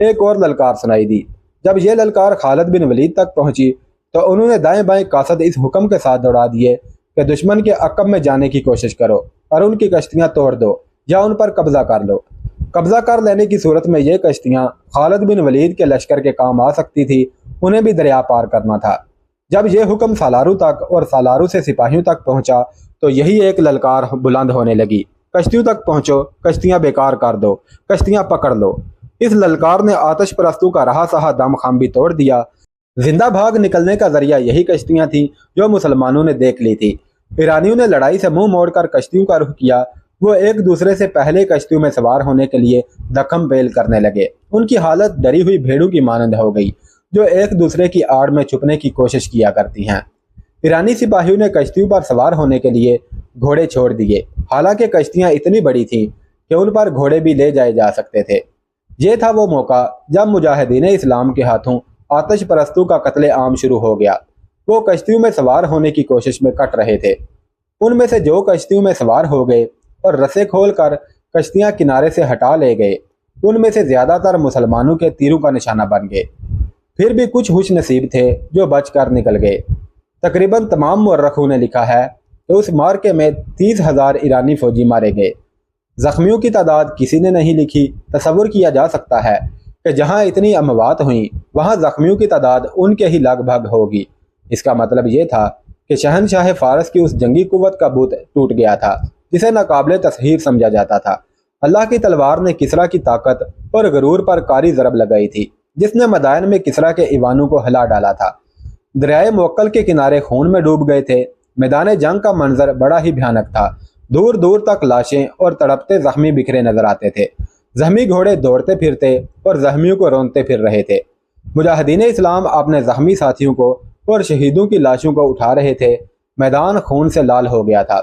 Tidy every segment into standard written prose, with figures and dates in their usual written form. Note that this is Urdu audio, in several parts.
ایک اور للکار سنائی دی۔ جب یہ للکار خالد بن ولید تک پہنچی تو انہوں نے دائیں بائیں قاصد اس حکم کے ساتھ دوڑا دیے کہ دشمن کے عقب میں جانے کی کوشش کرو اور ان کی کشتیاں توڑ دو یا ان پر قبضہ کر لو۔ قبضہ کر لینے کی صورت میں یہ کشتیاں خالد بن ولید کے لشکر کے کام آ سکتی تھی، انہیں بھی دریا پار کرنا تھا۔ جب یہ حکم سالارو تک اور سالارو سے سپاہیوں تک پہنچا تو یہی ایک للکار بلند ہونے لگی، کشتیوں تک پہنچو، کشتیاں بیکار کر دو، کشتیاں پکڑ لو۔ اس للکار نے آتش پرستوں کا رہا سہا دم خم بھی توڑ دیا۔ زندہ بھاگ نکلنے کا ذریعہ یہی کشتیاں تھیں جو مسلمانوں نے دیکھ لی تھی۔ ایرانیوں نے لڑائی سے منہ موڑ کر کشتیوں کا رخ کیا۔ وہ ایک دوسرے سے پہلے کشتیوں میں سوار ہونے کے لیے دکم بیل کرنے لگے۔ ان کی حالت ڈری ہوئی بھیڑوں کی مانند ہو گئی جو ایک دوسرے کی آڑ میں چھپنے کی کوشش کیا کرتی ہیں۔ ایرانی سپاہیوں نے کشتیوں پر سوار ہونے کے لیے گھوڑے چھوڑ دیے، حالانکہ کشتیاں اتنی بڑی تھیں کہ ان پر گھوڑے بھی لے جائے جا سکتے تھے۔ یہ تھا وہ موقع جب مجاہدین اسلام کے ہاتھوں آتش پرستوں کا قتل عام شروع ہو گیا۔ وہ کشتیوں میں سوار ہونے کی کوشش میں کٹ رہے تھے۔ ان میں سے جو کشتیوں میں سوار ہو گئے اور رسے کھول کر کشتیاں کنارے سے ہٹا لے گئے، ان میں سے زیادہ تر مسلمانوں کے تیروں کا نشانہ بن گئے۔ پھر بھی کچھ خوش نصیب تھے جو بچ کر نکل گئے۔ تقریباً تمام مورخوں نے لکھا ہے کہ اس مارکے میں 30,000 ایرانی فوجی مارے گئے۔ زخمیوں کی تعداد کسی نے نہیں لکھی۔ تصور کیا جا سکتا ہے کہ جہاں اتنی اموات ہوئیں وہاں زخمیوں کی تعداد ان کے ہی لگ بھگ ہوگی۔ اس کا مطلب یہ تھا کہ شہنشاہ فارس کی اس جنگی قوت کا بت ٹوٹ گیا تھا جسے ناقابل تسخیر سمجھا جاتا تھا۔ اللہ کی تلوار نے کسریٰ کی طاقت اور غرور پر کاری ضرب لگائی تھی، جس نے مدائن میں کسریٰ کے ایوانوں کو ہلا ڈالا تھا۔ دریائے موکل کے کنارے خون میں ڈوب گئے تھے۔ میدان جنگ کا منظر بڑا ہی بھیانک تھا۔ دور دور تک لاشیں اور تڑپتے زخمی بکھرے نظر آتے تھے۔ زخمی گھوڑے دوڑتے پھرتے اور زخمیوں کو رونتے پھر رہے تھے۔ مجاہدین اسلام اپنے زخمی ساتھیوں کو اور شہیدوں کی لاشوں کو اٹھا رہے تھے۔ میدان خون سے لال ہو گیا تھا۔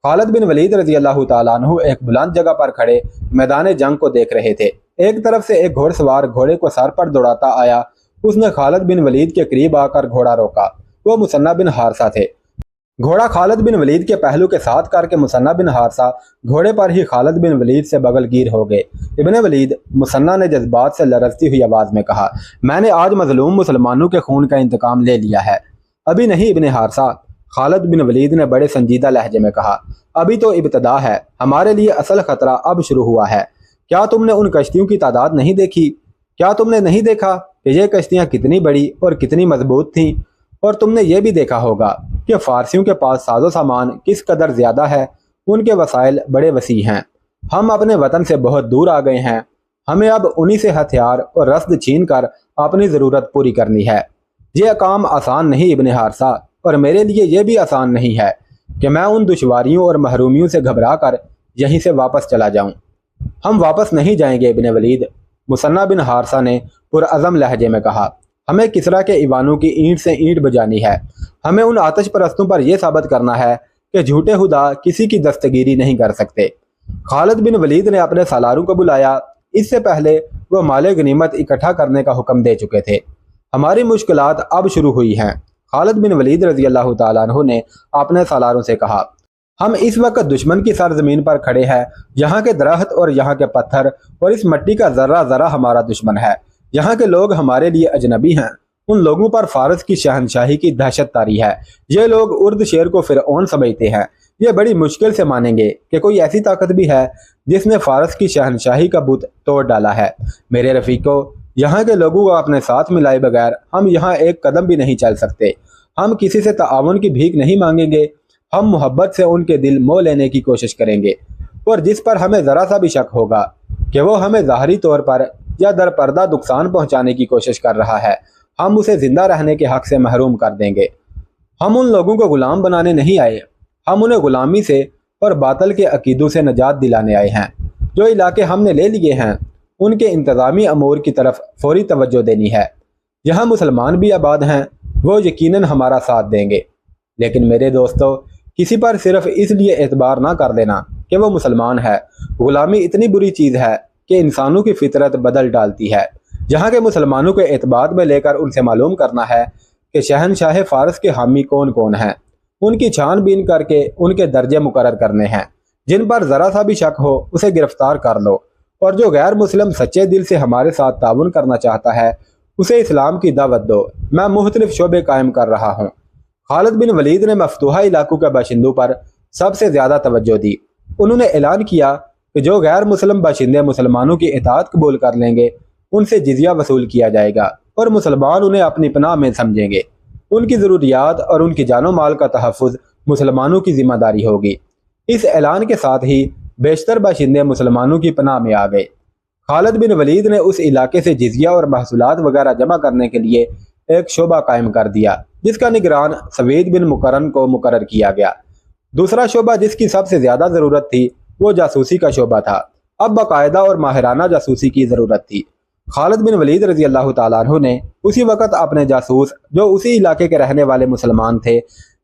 خالد بن ولید رضی اللہ تعالیٰ عنہ ایک بلند جگہ پر کھڑے میدان جنگ کو دیکھ رہے تھے۔ ایک طرف سے ایک گھوڑ سوار گھوڑے کو سر پر دوڑاتا آیا۔ اس نے خالد بن ولید کے قریب آ کر گھوڑا روکا۔ وہ مثنہ بن حارثہ تھے۔ گھوڑا خالد بن ولید کے پہلو کے ساتھ کر کے مثنہ بن حارثہ گھوڑے پر ہی خالد بن ولید سے بغل گیر ہو گئے۔ ابن ولید، مثنہ نے جذبات سے لرزتی ہوئی آواز میں کہا، میں نے آج مظلوم مسلمانوں کے خون کا انتقام لے لیا ہے۔ ابھی نہیں ابن حارثہ، خالد بن ولید نے بڑے سنجیدہ لہجے میں کہا، ابھی تو ابتدا ہے، ہمارے لیے اصل خطرہ اب شروع ہوا ہے۔ کیا تم نے ان کشتیوں کی تعداد نہیں دیکھی؟ کیا تم نے نہیں دیکھا کہ یہ کشتیاں کتنی بڑی اور کتنی مضبوط تھیں؟ اور تم نے یہ بھی دیکھا ہوگا کہ فارسیوں کے پاس ساز و سامان کس قدر زیادہ ہے، ان کے وسائل بڑے وسیع ہیں۔ ہم اپنے وطن سے بہت دور آ گئے ہیں، ہمیں اب انہی سے ہتھیار اور رسد چھین کر اپنی ضرورت پوری کرنی ہے۔ یہ کام آسان نہیں ابن حارثہ، اور میرے لیے یہ بھی آسان نہیں ہے کہ میں ان دشواریوں اور محرومیوں سے گھبرا کر یہیں سے واپس چلا جاؤں۔ ہم واپس نہیں جائیں گے ابن ولید، مثنہ بن حارثہ نے پرعزم لہجے میں کہا۔ ہمیں کسریٰ کے ایوانوں کی اینٹ سے اینٹ بجانی ہے۔ ہمیں ان آتش پرستوں پر یہ ثابت کرنا ہے کہ جھوٹے خدا کسی کی دستگیری نہیں کر سکتے۔ خالد بن ولید نے اپنے سالاروں کو بلایا۔ اس سے پہلے وہ مال غنیمت اکٹھا کرنے کا حکم دے چکے تھے۔ ہماری مشکلات اب شروع ہوئی ہیں۔ خالد بن ولید رضی اللہ تعالیٰ عنہ نے اپنے سالاروں سے کہا، ہم اس وقت دشمن کی سرزمین پر کھڑے ہیں۔ یہاں کے درخت اور یہاں کے پتھر اور اس مٹی کا ذرہ ذرہ ہمارا دشمن ہے۔ یہاں کے لوگ ہمارے لیے اجنبی ہیں۔ ان لوگوں پر فارس کی شہنشاہی کی دہشت طاری ہے۔ یہ لوگ ارد شیر کو فرعون سمجھتے ہیں۔ یہ بڑی مشکل سے مانیں گے کہ کوئی ایسی طاقت بھی ہے جس نے فارس کی شہنشاہی کا بت توڑ ڈالا ہے۔ میرے رفیقو، یہاں کے لوگوں کو اپنے ساتھ ملائے بغیر ہم یہاں ایک قدم بھی نہیں چل سکتے۔ ہم کسی سے تعاون کی بھیک نہیں مانگیں گے۔ ہم محبت سے ان کے دل موہ لینے کی کوشش کریں گے، اور جس پر ہمیں ذرا سا بھی شک ہوگا کہ وہ ہمیں ظاہری طور پر یا در پردہ نقصان پہنچانے کی کوشش کر رہا ہے، ہم اسے زندہ رہنے کے حق سے محروم کر دیں گے۔ ہم ان لوگوں کو غلام بنانے نہیں آئے، ہم انہیں غلامی سے اور باطل کے عقیدوں سے نجات دلانے آئے ہیں۔ جو علاقے ہم نے لے لیے ہیں ان کے انتظامی امور کی طرف فوری توجہ دینی ہے۔ جہاں مسلمان بھی آباد ہیں وہ یقیناً ہمارا ساتھ دیں گے، لیکن میرے دوستو، کسی پر صرف اس لیے اعتبار نہ کر دینا کہ وہ مسلمان ہے۔ غلامی اتنی بری چیز ہے کہ انسانوں کی فطرت بدل ڈالتی ہے۔ جہاں کے مسلمانوں کو اعتبار میں لے کر ان سے معلوم کرنا ہے کہ شہنشاہ فارس کے حامی کون کون ہیں، ان کی چھان بین کر کے ان کے درجے مقرر کرنے ہیں۔ جن پر ذرا سا بھی شک ہو اسے گرفتار کر لو اور جو غیر مسلم سچے دل سے ہمارے ساتھ تعاون کرنا چاہتا ہے اسے اسلام کی دعوت دو۔ میں مختلف شعبے قائم کر رہا ہوں۔ خالد بن ولید نے مفتوحہ علاقوں کے باشندوں پر سب سے زیادہ توجہ دی۔ انہوں نے اعلان کیا کہ جو غیر مسلم باشندے مسلمانوں کی اطاعت قبول کر لیں گے ان سے جزیہ وصول کیا جائے گا اور مسلمان انہیں اپنی پناہ میں سمجھیں گے۔ ان کی ضروریات اور ان کی جان و مال کا تحفظ مسلمانوں کی ذمہ داری ہوگی۔ اس اعلان کے ساتھ ہی بیشتر باشندے مسلمانوں کی پناہ میں آ گئے۔ خالد بن ولید نے اس علاقے سے جزیہ اور محصولات وغیرہ جمع کرنے کے لیے ایک شعبہ قائم کر دیا جس کا نگران سوید بن مقرن کو مقرر کیا گیا۔ دوسرا شعبہ جس کی سب سے زیادہ ضرورت تھی وہ جاسوسی کا شعبہ تھا۔ اب باقاعدہ اور ماہرانہ جاسوسی کی ضرورت تھی۔ خالد بن ولید رضی اللہ تعالیٰ عنہ نے اسی وقت اپنے جاسوس جو اسی علاقے کے رہنے والے مسلمان تھے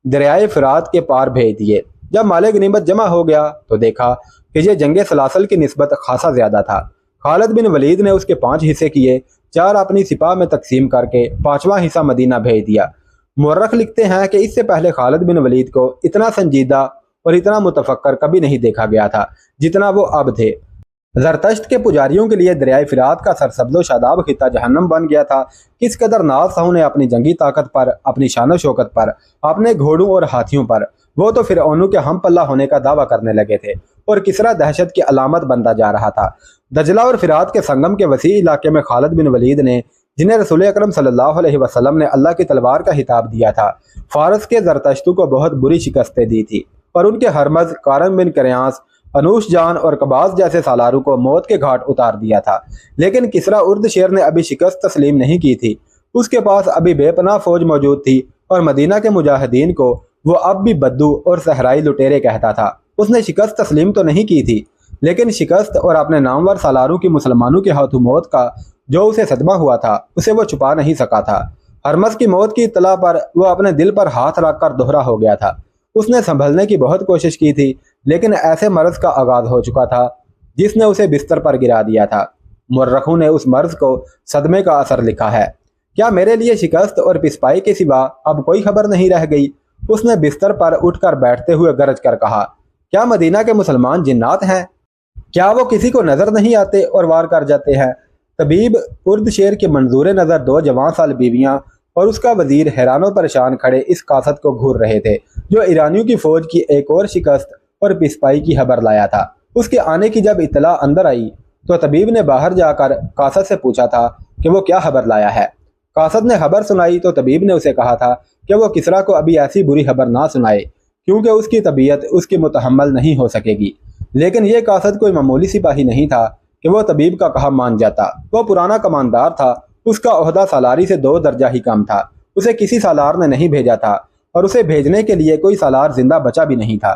دریائے فرات کے پار بھیج دیے۔ جب مال غنیمت جمع ہو گیا تو دیکھا کہ یہ جنگ سلاسل کی نسبت خاصا زیادہ تھا۔ خالد بن ولید نے اس کے 5 حصے کیے، 4 اپنی سپاہ میں تقسیم کر کے 5واں حصہ مدینہ بھیج دیا۔ مورخ لکھتے ہیں کہ اس سے پہلے خالد بن ولید کو اتنا سنجیدہ اور اتنا متفکر کبھی نہیں دیکھا گیا تھا جتنا وہ اب تھے۔ زرتشت کے پجاریوں کے لیے دریائے فرات کا سرسبز و شاداب خطہ جہنم بن گیا تھا۔ کس قدر ناز تھا انہیں اپنی جنگی طاقت پر، اپنی شان و شوکت پر، اپنے گھوڑوں اور ہاتھیوں پر۔ وہ تو فرعونوں کے ہم پلہ ہونے کا دعویٰ کرنے لگے تھے اور کسرا دہشت کی علامت بنتا جا رہا تھا۔ دجلہ اور فرات کے سنگم کے وسیع علاقے میں خالد بن ولید نے، جنہیں رسول اکرم صلی اللہ علیہ وسلم نے اللہ کی تلوار کا خطاب دیا تھا، فارس کے زرتشتوں کو بہت بری شکستیں دی تھی اور ان کے ہرمز، کارن بن کریانس، انوش جان اور قباس جیسے سالاروں کو موت کے گھاٹ اتار دیا تھا۔ لیکن کسرا ارد شیر نے ابھی شکست تسلیم نہیں کی تھی۔ اس کے پاس ابھی بے پناہ فوج موجود تھی اور مدینہ کے مجاہدین کو وہ اب بھی بدو اور صحرائی لٹیرے کہتا تھا۔ اس نے شکست تسلیم تو نہیں کی تھی لیکن شکست اور اپنے نامور سالاروں کی مسلمانوں کے ہاتھوں موت کا جو اسے صدمہ ہوا تھا اسے وہ چھپا نہیں سکا تھا۔ ہرمز کی موت کی اطلاع پر وہ اپنے دل پر ہاتھ رکھ کر دوہرا ہو گیا تھا۔ اس نے سنبھلنے کی بہت کوشش کی تھی لیکن ایسے مرض کا آغاز ہو چکا تھا جس نے اسے بستر پر گرا دیا تھا۔ مورخوں نے اس مرض کو صدمے کا اثر لکھا ہے۔ کیا میرے لیے شکست اور پسپائی کے سوا اب کوئی خبر نہیں رہ گئی؟ اس نے بستر پر اٹھ کر بیٹھتے ہوئے گرج کر کہا، کیا مدینہ کے مسلمان جنات ہیں؟ کیا وہ کسی کو نظر نہیں آتے اور وار کر جاتے ہیں؟ طبیب ارد شیر کے منظور نظر 2 جوان سال بیویاں اور اس کا وزیر حیران و پریشان کھڑے اس قاصد کو گھور رہے تھے جو ایرانیوں کی فوج کی ایک اور شکست اور پسپائی کی خبر لایا تھا۔ اس کے آنے کی جب اطلاع اندر آئی تو طبیب نے باہر جا کر قاصد سے پوچھا تھا کہ وہ کیا خبر لایا ہے۔ قاصد نے خبر سنائی تو طبیب نے اسے کہا تھا کہ وہ کسرا کو ابھی ایسی بری خبر نہ سنائے کیونکہ اس کی طبیعت اس کی متحمل نہیں ہو سکے گی۔ لیکن یہ قاصد کوئی معمولی سپاہی نہیں تھا کہ وہ طبیب کا کہا مان جاتا۔ وہ پرانا کماندار تھا، اس کا عہدہ سالاری سے 2 درجہ ہی کم تھا۔ اسے کسی سالار نے نہیں بھیجا تھا اور اسے بھیجنے کے لیے کوئی سالار زندہ بچا بھی نہیں تھا۔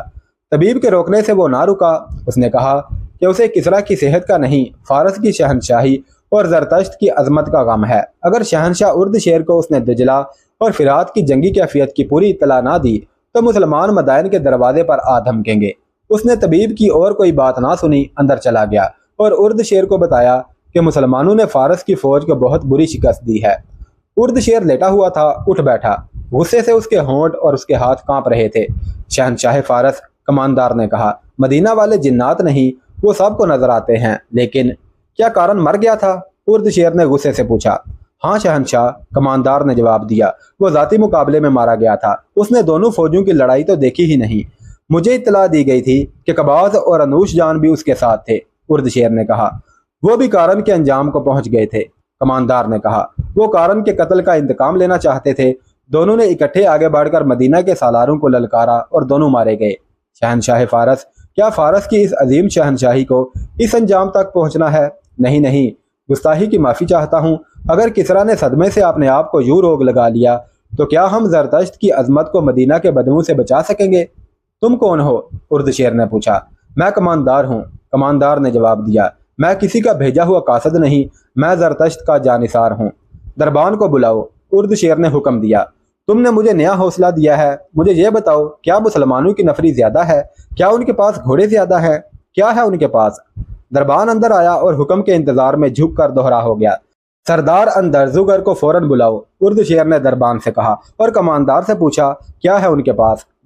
طبیب کے روکنے سے وہ نہ رکا۔ اس نے کہا کہ اسے کسرا کی صحت کا نہیں، فارس کی شہنشاہی اور زرتشت کی عظمت کا غم ہے۔ اگر شہنشاہ ارد شیر کو اس نے دجلہ اور فرات کی جنگی کیفیت کی پوری اطلاع نہ دی تو مسلمان مدائن کے دروازے پر آ دھمکیں گے۔ اس نے طبیب کی اور کوئی بات نہ سنی، اندر چلا گیا اور ارد شیر کو بتایا کہ مسلمانوں نے فارس کی فوج کو بہت بری شکست دی ہے۔ ارد شیر لیٹا ہوا تھا، اٹھ بیٹھا۔ غصے سے اس کے ہونٹ اور اس کے ہاتھ کانپ رہے تھے۔ شہنشاہ فارس، کماندار نے کہا، مدینہ والے جنات نہیں، وہ سب کو نظر آتے ہیں، لیکن کیا کارن مر گیا تھا؟ ارد شیر نے غصے سے پوچھا۔ ہاں شہنشاہ، کماندار نے جواب دیا، وہ ذاتی مقابلے میں مارا گیا تھا۔ اس نے دونوں فوجوں کی لڑائی تو دیکھی ہی نہیں۔ مجھے اطلاع دی گئی تھی کہ قباز اور انوش جان بھی اس کے ساتھ تھے۔ ارد شیر نے کہا، وہ بھی کارن کے انجام کو پہنچ گئے تھے۔ کماندار نے کہا، وہ کارن کے قتل کا انتقام لینا چاہتے تھے۔ دونوں نے اکٹھے آگے بڑھ کر مدینہ کے سالاروں کو للکارا اور دونوں مارے گئے۔ شہنشاہ فارس، کیا فارس کی اس عظیم شہنشاہی کو اس انجام تک پہنچنا ہے؟ نہیں، گستاخی کی معافی چاہتا ہوں۔ اگر کسرا نے صدمے سے اپنے آپ کو یوں روگ لگا لیا تو کیا ہم زرتشت کی عظمت کو مدینہ کے بدبو سے بچا سکیں گے؟ تم کون ہو؟ ارد شیر نے پوچھا۔ میں کماندار ہوں، کماندار نے جواب دیا۔ میں کسی کا بھیجا ہوا قاصد نہیں، میں زرتشت کا جانثار ہوں۔ دربان کو بلاؤ، ارد شیر نے حکم دیا۔ تم نے مجھے نیا حوصلہ دیا ہے۔ مجھے یہ بتاؤ، کیا مسلمانوں کی نفری زیادہ ہے؟ کیا ان کے پاس گھوڑے زیادہ ہیں؟ کیا ہے ان کے پاس؟ دربان اندر آیا اور حکم کے انتظار میں جھک کر دوہرا ہو گیا۔ سردار اندر زگر کو فوراً بلاؤ، ارد شیر نے دربان سے کہا اور کماندار سے پوچھا، کیا ہے ان کے پاس؟